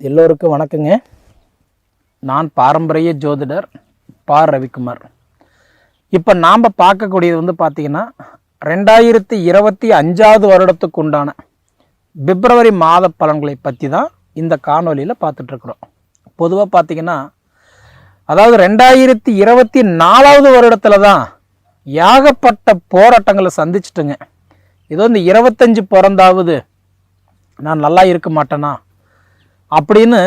எல்லோருக்கும் வணக்கங்க. நான் பாரம்பரிய ஜோதிடர் பா. ரவிக்குமார். இப்போ நாம் பார்க்கக்கூடியது பார்த்தீங்கன்னா 2025 வருடத்துக்கு உண்டான பிப்ரவரி மாத பலன்களை பற்றி தான் இந்த காணொலியில் பார்த்துட்ருக்குறோம். பொதுவாக பார்த்தீங்கன்னா அதாவது 2024 வருடத்தில் தான் ஏகப்பட்ட போராட்டங்களை சந்திச்சிட்டுங்க. ஏதோ இந்த 25 பிறந்தாவது நான் நல்லா இருக்க மாட்டேனா அப்படின்னு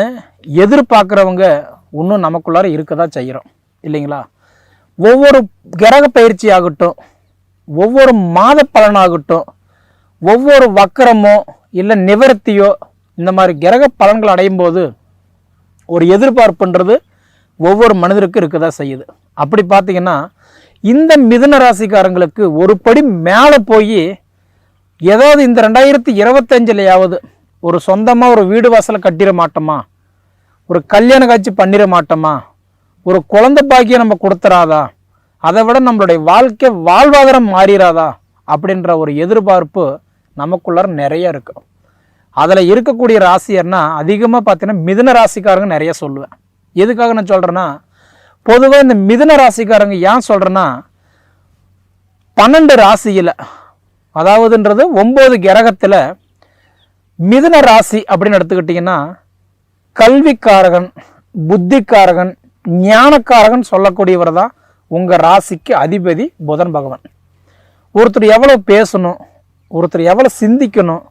எதிர்பார்க்குறவங்க இன்னும் நமக்குள்ளார இருக்க தான் செய்கிறோம் இல்லைங்களா? ஒவ்வொரு கிரக பயிற்சி ஆகட்டும், ஒவ்வொரு மாத பலனாகட்டும், ஒவ்வொரு வக்கரமோ இல்லை நிவர்த்தியோ இந்த மாதிரி கிரக பலன்கள் அடையும் போது ஒரு எதிர்பார்ப்புன்றது ஒவ்வொரு மனிதருக்கும் இருக்க தான் செய்யுது. அப்படி பார்த்தீங்கன்னா இந்த மிதுன ராசிக்காரங்களுக்கு ஒரு படி மேலே போய் ஏதாவது இந்த 2025 ஒரு சொந்தமாக ஒரு வீடு வாசலை கட்டிட மாட்டோமா, ஒரு கல்யாண காட்சி பண்ணிட மாட்டோமா, ஒரு குழந்தை பாக்கியம் நம்ம கொடுத்துறாதா, அதை விட நம்மளுடைய வாழ்க்கை வாழ்வாதாரம் மாறிடாதா அப்படின்ற ஒரு எதிர்பார்ப்பு நமக்குள்ளார நிறைய இருக்கும். அதில் இருக்கக்கூடிய ராசியர்னா அதிகமாக பார்த்தீங்கன்னா மிதுன ராசிக்காரங்க நிறைய சொல்லுவேன். எதுக்காக நான் சொல்கிறேன்னா, பொதுவாக இந்த மிதுன ராசிக்காரங்க ஏன் சொல்கிறேன்னா 12 ராசியில் அதாவதுன்றது 9 கிரகத்தில் மிதுன ராசி அப்படின்னு எடுத்துக்கிட்டிங்கன்னா கல்விக்காரகன், புத்திக்காரகன், ஞானக்காரகன் சொல்லக்கூடியவர் தான் உங்கள் ராசிக்கு அதிபதி புதன் பகவான். ஒருத்தர் எவ்வளோ பேசணும், ஒருத்தர் எவ்வளோ சிந்திக்கணும்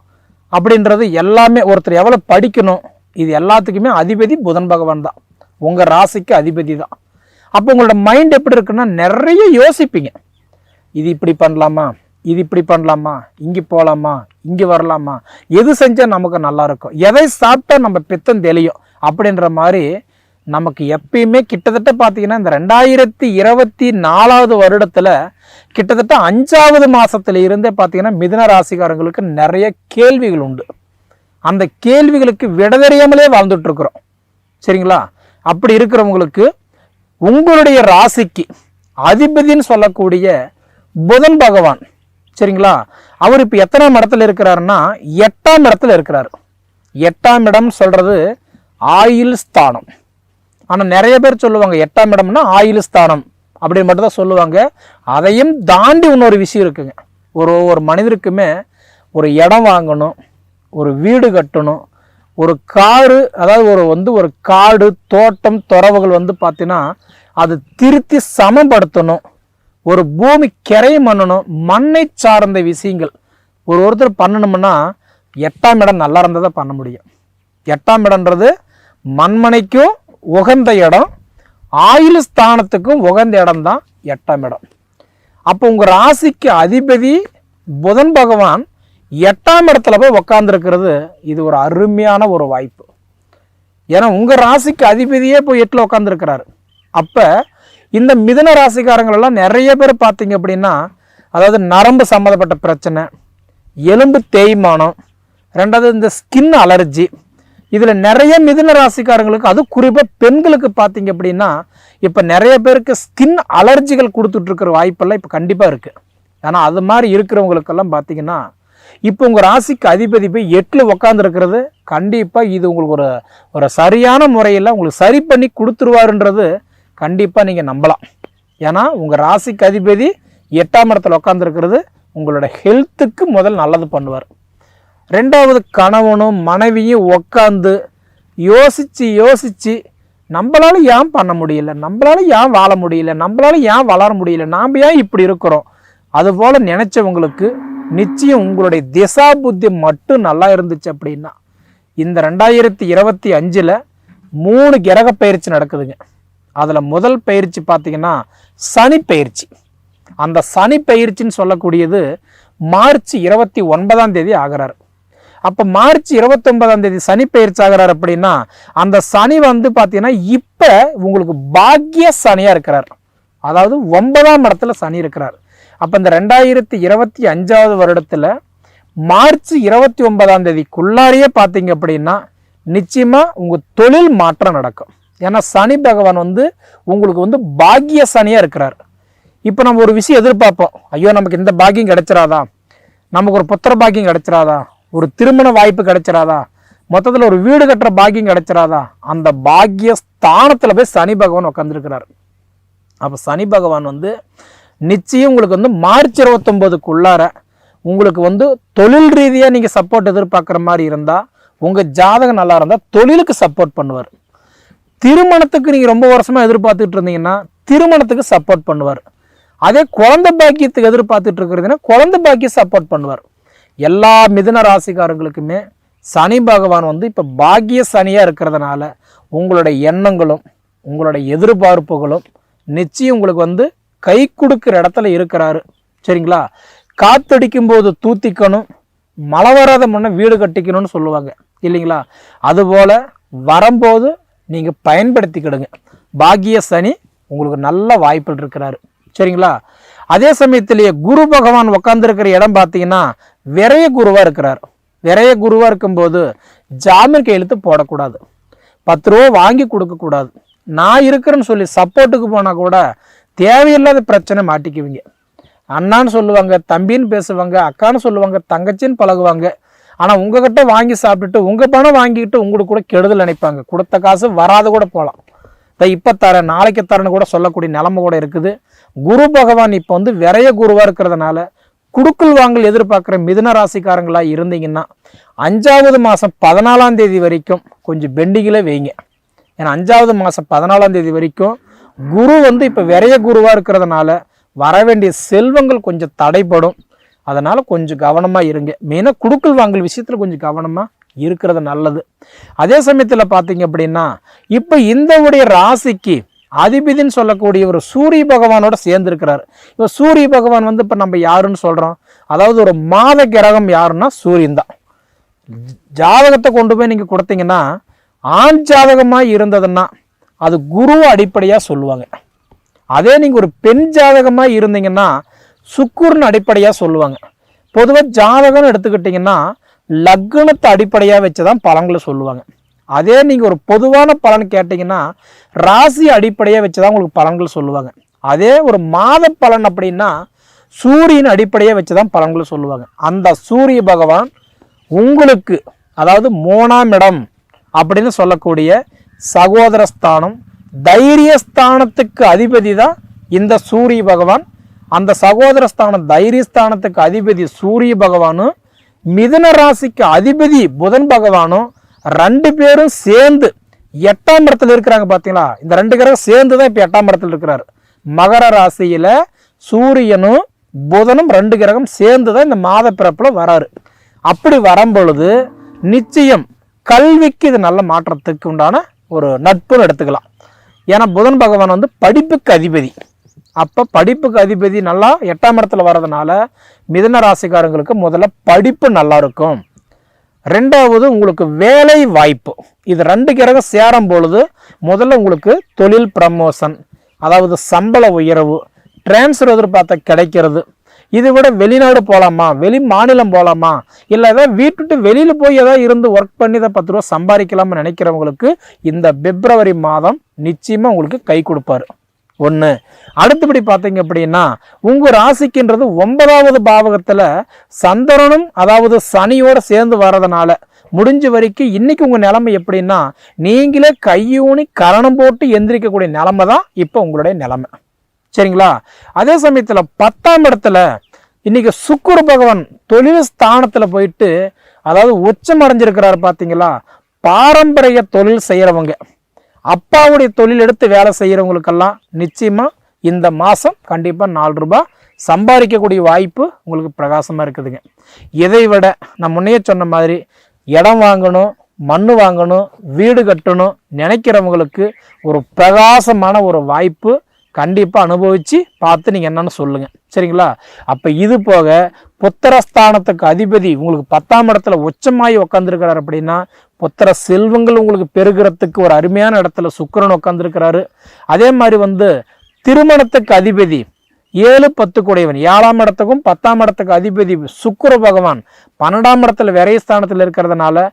அப்படின்றது எல்லாமே, ஒருத்தர் எவ்வளோ படிக்கணும், இது எல்லாத்துக்குமே அதிபதி புதன் பகவான் தான், உங்கள் ராசிக்கு அதிபதி தான். அப்போ உங்களோட மைண்ட் எப்படி இருக்குன்னா நிறைய யோசிப்பீங்க. இது இப்படி பண்ணலாமா, இது இப்படி பண்ணலாமா, இங்கே போகலாமா, இங்கே வரலாமா, எது செஞ்சால் நமக்கு நல்லா இருக்கும், எதை சாப்பிட்டா நம்ம பித்தம் தெளியும் அப்படின்ற மாதிரி நமக்கு எப்பயுமே கிட்டத்தட்ட பார்த்தீங்கன்னா இந்த 2024 வருடத்தில் கிட்டத்தட்ட 5வது மாதத்துல இருந்தே பார்த்தீங்கன்னா மிதுன ராசிக்காரங்களுக்கு நிறைய கேள்விகள் உண்டு. அந்த கேள்விகளுக்கு விட தெரியாமலே வாழ்ந்துட்டு இருக்கிறோம் சரிங்களா? அப்படி இருக்கிறவங்களுக்கு உங்களுடைய ராசிக்கு அதிபதினு சொல்லக்கூடிய புதன் பகவான் சரிங்களா, அவர் இப்போ எத்தனாம் இடத்துல இருக்கிறாருன்னா 8ஆம் இடத்துல இருக்கிறார். 8ஆம் இடம் சொல்றது ஆயுள் ஸ்தானம். ஆனால் நிறைய பேர் சொல்லுவாங்க 8ஆம் இடம்னா ஆயுள் ஸ்தானம் அப்படின்னு மட்டும் தான் சொல்லுவாங்க. அதையும் தாண்டி இன்னொரு விஷயம் இருக்குங்க. ஒரு மனிதருக்குமே ஒரு இடம் வாங்கணும், ஒரு வீடு கட்டணும், ஒரு காரு, அதாவது ஒரு காடு தோட்டம் துறவுகள் பார்த்தீங்கன்னா அது திருத்தி சமப்படுத்தணும், ஒரு பூமி கிரையம் பண்ணணும், மண்ணை சார்ந்த விஷயங்கள் ஒருத்தர் பண்ணணும்னா 8ஆம் இடம் நல்லா இருந்தால் தான் பண்ண முடியும். 8ஆம் இடம்ன்றது மண்மனைக்கும் உகந்த இடம், ஆயுள் ஸ்தானத்துக்கும் உகந்த இடம் தான் 8ஆம் இடம். அப்போ உங்கள் ராசிக்கு அதிபதி புதன் பகவான் 8ஆம் இடத்துல போய் உக்காந்துருக்கிறது இது ஒரு அருமையான ஒரு வாய்ப்பு. ஏன்னா உங்கள் ராசிக்கு அதிபதியே போய் 8ல் உட்காந்துருக்கிறாரு. அப்போ இந்த மிதுன ராசிக்காரங்களெல்லாம் நிறைய பேர் பார்த்தீங்க அப்படின்னா அதாவது நரம்பு சம்மந்தப்பட்ட பிரச்சனை, எலும்பு தேய்மானம், ரெண்டாவது இந்த ஸ்கின் அலர்ஜி, இதில் நிறைய மிதுன ராசிக்காரங்களுக்கு அது குறிப்பாக பெண்களுக்கு பார்த்தீங்க அப்படின்னா இப்போ நிறைய பேருக்கு ஸ்கின் அலர்ஜிகள் கொடுத்துட்ருக்கிற வாய்ப்பெல்லாம் இப்போ கண்டிப்பாக இருக்குது. ஆனால் அது மாதிரி இருக்கிறவங்களுக்கெல்லாம் பார்த்தீங்கன்னா இப்போ உங்கள் ராசிக்கு அதிபதி போய் 8ல் உட்காந்துருக்கிறது கண்டிப்பாக இது உங்களுக்கு ஒரு சரியான முறையில் உங்களுக்கு சரி பண்ணி கொடுத்துருவாருன்றது கண்டிப்பாக நீங்கள் நம்பலாம். ஏன்னா உங்கள் ராசிக்கு அதிபதி 8ஆம் இடத்துல உட்காந்துருக்கிறது உங்களோட ஹெல்த்துக்கு முதல் நல்லது பண்ணுவார். ரெண்டாவது கணவனும் மனைவியும் உட்காந்து யோசித்து நம்மளால ஏன் பண்ண முடியல, நம்மளால ஏன் வாழ முடியல, நம்மளால ஏன் வளர முடியல, நாம் ஏன் இப்படி இருக்கிறோம், அதுபோல் நினச்சவங்களுக்கு நிச்சயம் உங்களுடைய திசா புத்தி மட்டும் நல்லா இருந்துச்சு அப்படின்னா இந்த 2025 3 கிரக பயிற்சி நடக்குதுங்க. அதில் முதல் பயிற்சி பார்த்தீங்கன்னா சனி பயிற்சி. அந்த சனி பயிற்சின்னு சொல்லக்கூடியது மார்ச் 29ஆம் தேதி ஆகிறார். அப்போ மார்ச் 29ஆம் தேதி சனி பயிற்சி ஆகிறார் அப்படின்னா அந்த சனி பார்த்தீங்கன்னா இப்போ உங்களுக்கு பாக்கிய சனியாக இருக்கிறார். அதாவது 9ஆம் இடத்துல சனி இருக்கிறார். அப்போ இந்த 2025 வருடத்தில் மார்ச் 29ஆம் தேதிக்குள்ளாரையே பார்த்தீங்க அப்படின்னா நிச்சயமாக உங்கள் தொழில் மாற்றம் நடக்கும். ஏன்னா சனி பகவான் உங்களுக்கு பாக்கிய சனியாக இருக்கிறார். இப்போ நம்ம ஒரு விஷயம் எதிர்பார்ப்போம், ஐயோ நமக்கு இந்த பாக்கியம் கிடைச்சிடாதா, நமக்கு ஒரு புத்திர பாக்கியம் கிடைச்சிடாதா, ஒரு திருமண வாய்ப்பு கிடைச்சிடாதா, மொத்தத்தில் ஒரு வீடு கட்டுற பாக்கியம் கிடைச்சிடாதா? அந்த பாக்கிய ஸ்தானத்தில் போய் சனி பகவான் உட்காந்துருக்கிறார். அப்போ சனி பகவான் வந்து நிச்சயம் உங்களுக்கு வந்து மார்ச் 29க்குள்ளார உங்களுக்கு வந்து தொழில் ரீதியாக நீங்கள் சப்போர்ட் எதிர்பார்க்குற மாதிரி இருந்தால், உங்கள் ஜாதகம் நல்லா இருந்தால் தொழிலுக்கு சப்போர்ட் பண்ணுவார். திருமணத்துக்கு நீங்கள் ரொம்ப வருஷமாக எதிர்பார்த்துட்டு இருந்தீங்கன்னா திருமணத்துக்கு சப்போர்ட் பண்ணுவார். அதே குழந்தை பாக்கியத்துக்கு எதிர்பார்த்துட்டு இருக்கிறதுனா குழந்தை பாக்கியம் சப்போர்ட் பண்ணுவார். எல்லா மிதுன ராசிக்காரங்களுக்குமே சனி பகவான் வந்து இப்போ பாக்கிய சனியாக இருக்கிறதுனால உங்களுடைய எண்ணங்களும் உங்களுடைய எதிர்பார்ப்புகளும் நிச்சயம் உங்களுக்கு வந்து கை கொடுக்குற இடத்துல இருக்கிறாரு. சரிங்களா? காத்தடிக்கும் போது தூத்திக்கணும், மழை வராத முன்னே வீடு கட்டிக்கணும்னு சொல்லுவாங்க இல்லைங்களா? அதுபோல் வரும்போது நீங்கள் பயன்படுத்திக்கிடுங்க. பாக்கிய சனி உங்களுக்கு நல்ல வாய்ப்புகள் இருக்கிறாரு. சரிங்களா? அதே சமயத்திலேயே குரு பகவான் உட்காந்துருக்கிற இடம் பார்த்தீங்கன்னா விரைய குருவாக இருக்கிறார். விரைய குருவாக இருக்கும்போது ஜாமீன் கையெழுத்து போடக்கூடாது, 10 ரூபா வாங்கி கொடுக்கக்கூடாது. நான் இருக்கிறேன்னு சொல்லி சப்போர்ட்டுக்கு போனால் கூட தேவையில்லாத பிரச்சனை மாட்டிக்குவீங்க. அண்ணான்னு சொல்லுவாங்க, தம்பின்னு பேசுவாங்க, அக்கான்னு சொல்லுவாங்க, தங்கச்சின்னு பழகுவாங்க. ஆனால் உங்ககிட்ட வாங்கி சாப்பிட்டுட்டு உங்கள் பணம் வாங்கிக்கிட்டு உங்களுக்கு கூட கெடுதல் நினைப்பாங்க. கொடுத்த காசு வராத கூட போகலாம். இப்போ தரேன் நாளைக்கு தரேன்னு கூட சொல்லக்கூடிய நிலைமை கூட இருக்குது. குரு பகவான் இப்போ வந்து விரைய குருவாக இருக்கிறதுனால குடுக்கல் வாங்கல் எதிர்பார்க்குற மிதுன ராசிக்காரங்களாக இருந்தீங்கன்னா 5வது மாதம் 14ஆம் தேதி வரைக்கும் கொஞ்சம் பெண்டிங்கில் வைங்க. ஏன்னா 5வது மாதம் 14ஆம் தேதி வரைக்கும் குரு வந்து இப்போ விரைய குருவாக இருக்கிறதுனால வர வேண்டிய செல்வங்கள் கொஞ்சம் தடைப்படும். அதனால் கொஞ்சம் கவனமாக இருங்க. மெயினாக குடுக்கல் வாங்கல் விஷயத்தில் கொஞ்சம் கவனமாக இருக்கிறது நல்லது. அதே சமயத்தில் பார்த்தீங்க அப்படின்னா இப்போ இந்த உடைய ராசிக்கு அதிபதினு சொல்லக்கூடிய ஒரு சூரிய பகவானோட சேர்ந்துருக்கிறார். இப்போ சூரிய பகவான் வந்து இப்போ நம்ம யாருன்னு சொல்கிறோம், அதாவது ஒரு மாத கிரகம் யாருன்னா சூரியன் தான். ஜாதகத்தை கொண்டு போய் நீங்கள் கொடுத்தீங்கன்னா ஆண் ஜாதகமாக இருந்ததுன்னா அது குரு அடிப்படையாக சொல்லுவாங்க. அதே நீங்கள் ஒரு பெண் ஜாதகமாக இருந்தீங்கன்னா சுக்கிரன் அடிப்படையாக சொல்லுவாங்க. பொதுவாக ஜாதகம்னு எடுத்துக்கிட்டிங்கன்னா லக்னத்தை அடிப்படையாக வச்சு தான் பலன்களை சொல்லுவாங்க. அதே நீங்கள் ஒரு பொதுவான பலன் கேட்டிங்கன்னா ராசி அடிப்படையாக வச்சு தான் உங்களுக்கு பலன்கள் சொல்லுவாங்க. அதே ஒரு மாத பலன் அப்படின்னா சூரியன் அடிப்படையாக வச்சு தான் பலன்களை சொல்லுவாங்க. அந்த சூரிய பகவான் உங்களுக்கு அதாவது 3ஆம் இடம் அப்படின்னு சொல்லக்கூடிய சகோதரஸ்தானம் தைரியஸ்தானத்துக்கு அதிபதி தான் இந்த சூரிய பகவான். அந்த சகோதரஸ்தானம் தைரியஸ்தானத்துக்கு அதிபதி சூரிய பகவானும் மிதுன ராசிக்கு அதிபதி புதன் பகவானும் 2 பேரும் சேர்ந்து 8ஆம் இடத்துல இருக்கிறாங்க. பார்த்தீங்களா? இந்த 2 கிரகம் சேர்ந்து தான் இப்போ 8ஆம் இடத்துல இருக்கிறார். மகர ராசியில சூரியனும் புதனும் 2 கிரகம் சேர்ந்து தான் இந்த மாத பிறப்புல வராரு. அப்படி வரும்பொழுது நிச்சயம் கல்விக்கு இது நல்ல மாற்றத்துக்கு உண்டான ஒரு நட்புன்னு எடுத்துக்கலாம். ஏன்னா புதன் பகவான் வந்து படிப்புக்கு அதிபதி. அப்போ படிப்புக்கு அதிபதி நல்லா 8ஆம் இடத்துல வர்றதுனால மிதுன ராசிக்காரங்களுக்கு முதல்ல படிப்பு நல்லா இருக்கும். 2வது உங்களுக்கு வேலை வாய்ப்பு. இது 2 கிரகம் சேரும் பொழுது முதல்ல உங்களுக்கு தொழில் ப்ரமோஷன், அதாவது சம்பள உயர்வு, டிரான்ஸ்ஃபர் எதிர்பார்த்த கிடைக்கிறது. இதை விட வெளிநாடு போகலாமா, வெளி மாநிலம் போகலாமா, இல்லை ஏதாவது வீட்டுட்டு வெளியில் போய் ஏதாவது இருந்து ஒர்க் பண்ணி தான் 10 ரூபா சம்பாதிக்கலாம்னு நினைக்கிறவங்களுக்கு இந்த பிப்ரவரி மாதம் நிச்சயமாக உங்களுக்கு கை கொடுப்பாரு. 1. அடுத்தபடி பார்த்தீங்க அப்படின்னா உங்கள் ராசிக்குன்றது 9வது பாவகத்தில் சந்திரனும் அதாவது சனியோடு சேர்ந்து வர்றதுனால முடிஞ்ச வரைக்கும் இன்னைக்கு உங்கள் நிலைமை எப்படின்னா நீங்களே கையூனி கரணம் போட்டு எந்திரிக்கக்கூடிய நிலைமை தான் இப்போ உங்களுடைய நிலைமை. சரிங்களா? அதே சமயத்தில் 10ஆம் இடத்துல இன்னைக்கு சுக்கிர பகவான் தொழில் ஸ்தானத்தில் போயிட்டு அதாவது உச்சம் அடைஞ்சிருக்கிறாரு. பார்த்தீங்களா? பாரம்பரிய தொழில் செய்கிறவங்க, அப்பாவுடைய தொழில் எடுத்து வேலை செய்கிறவங்களுக்கெல்லாம் நிச்சயமாக இந்த மாதம் கண்டிப்பாக 4 ரூபாய் சம்பாதிக்கக்கூடிய வாய்ப்பு உங்களுக்கு பிரகாசமாக இருக்குதுங்க. இதை விட நான் முன்னையே சொன்ன மாதிரி இடம் வாங்கணும், மண் வாங்கணும், வீடு கட்டணும் நினைக்கிறவங்களுக்கு ஒரு பிரகாசமான ஒரு வாய்ப்பு கண்டிப்பாக அனுபவித்து பார்த்து நீங்கள் என்னென்னு சொல்லுங்கள். சரிங்களா? அப்போ இது போக புத்திரஸ்தானத்துக்கு அதிபதி உங்களுக்கு 10ஆம் இடத்துல உச்சமாகி உட்காந்துருக்கிறார். அப்படின்னா புத்திர செல்வங்கள் உங்களுக்கு பெருகிறதுக்கு ஒரு அருமையான இடத்துல சுக்கிரன் உட்காந்துருக்கிறாரு. அதே மாதிரி வந்து திருமணத்துக்கு அதிபதி 7, 10 கூடையவன் 7ஆம் இடத்துக்கும் 10ஆம் இடத்துக்கு அதிபதி சுக்கிர பகவான் 12ஆம் இடத்துல விரயஸ்தானத்தில் இருக்கிறதுனால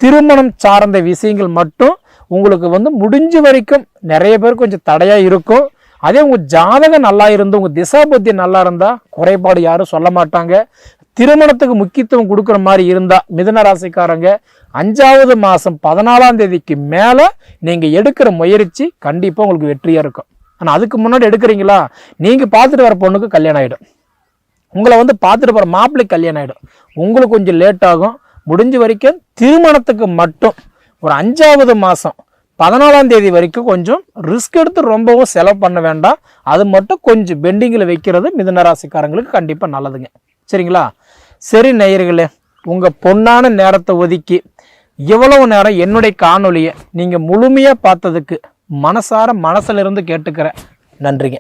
திருமணம் சார்ந்த விஷயங்கள் மட்டும் உங்களுக்கு வந்து முடிஞ்ச வரைக்கும் நிறைய பேர் கொஞ்சம் தடையாக இருக்கும். அதே உங்கள் ஜாதகம் நல்லா இருந்து உங்கள் திசா புத்தி நல்லா இருந்தால் குறைபாடு யாரும் சொல்ல மாட்டாங்க. திருமணத்துக்கு முக்கியத்துவம் கொடுக்குற மாதிரி இருந்தால் மிதுன ராசிக்காரங்க 5வது மாதம் 14ஆம் தேதிக்கு மேலே நீங்கள் எடுக்கிற முயற்சி கண்டிப்பாக உங்களுக்கு வெற்றியாக இருக்கும். ஆனால் அதுக்கு முன்னாடி எடுக்கிறீங்களா, நீங்கள் பார்த்துட்டு வர பொண்ணுக்கு கல்யாணம் ஆகிடும், உங்களை வந்து பார்த்துட்டு போகிற மாப்பிள்ளைக்கு கல்யாணம் ஆகிடும். உங்களுக்கு கொஞ்சம் லேட் ஆகும். முடிஞ்ச வரைக்கும் திருமணத்துக்கு மட்டும் ஒரு 5வது மாதம் 14ஆம் தேதி வரைக்கும் கொஞ்சம் ரிஸ்க் எடுத்து ரொம்பவும் செலவு பண்ண வேண்டாம். அது மட்டும் கொஞ்சம் பெண்டிங்கில் வைக்கிறது மிதுன ராசிக்காரங்களுக்கு கண்டிப்பாக நல்லதுங்க. சரிங்களா? சரி நேயர்களே, உங்கள் பொன்னான நேரத்தை ஒதுக்கி இவ்வளவு நேரம் என்னுடைய காணொலியை நீங்கள் முழுமையாக பார்த்ததுக்கு மனசார மனசிலிருந்து கேட்டுக்கிறேன். நன்றிங்க.